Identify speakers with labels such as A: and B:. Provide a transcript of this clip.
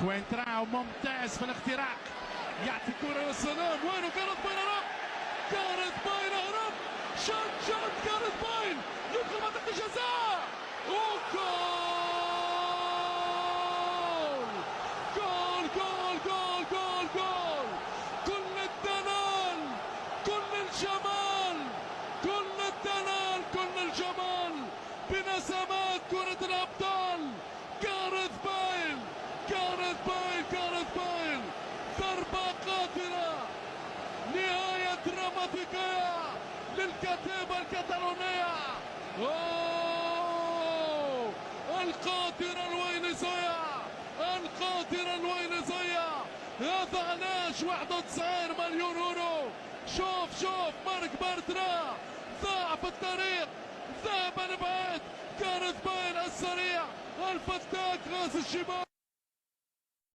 A: كوينتراو ممتاز في الاختراق، يعطي كرة يا سلام. وينه كارث بايل؟ هرب كارث بايل، هرب شوت كارث بايل يدخل منطقة الجزاء. جول جول جول جول جول. كل الدلال، كل الجمال، كل الدلال، كل الجمال بنسمات كرة الأبطال. كارث بايل، كارث بايل، كارث بايل، ضربة قاتلة، نهاية دراماتيكية للكتيبة الكتالونية. القاطرة الوينيزية، القاطرة الوينيزية. هذا علاش 91 مليون يورو. شوف مارك بارترا ضاع في الطريق، ذهب لبعيد. كارث بايل السريع الفتاك راس الشمال.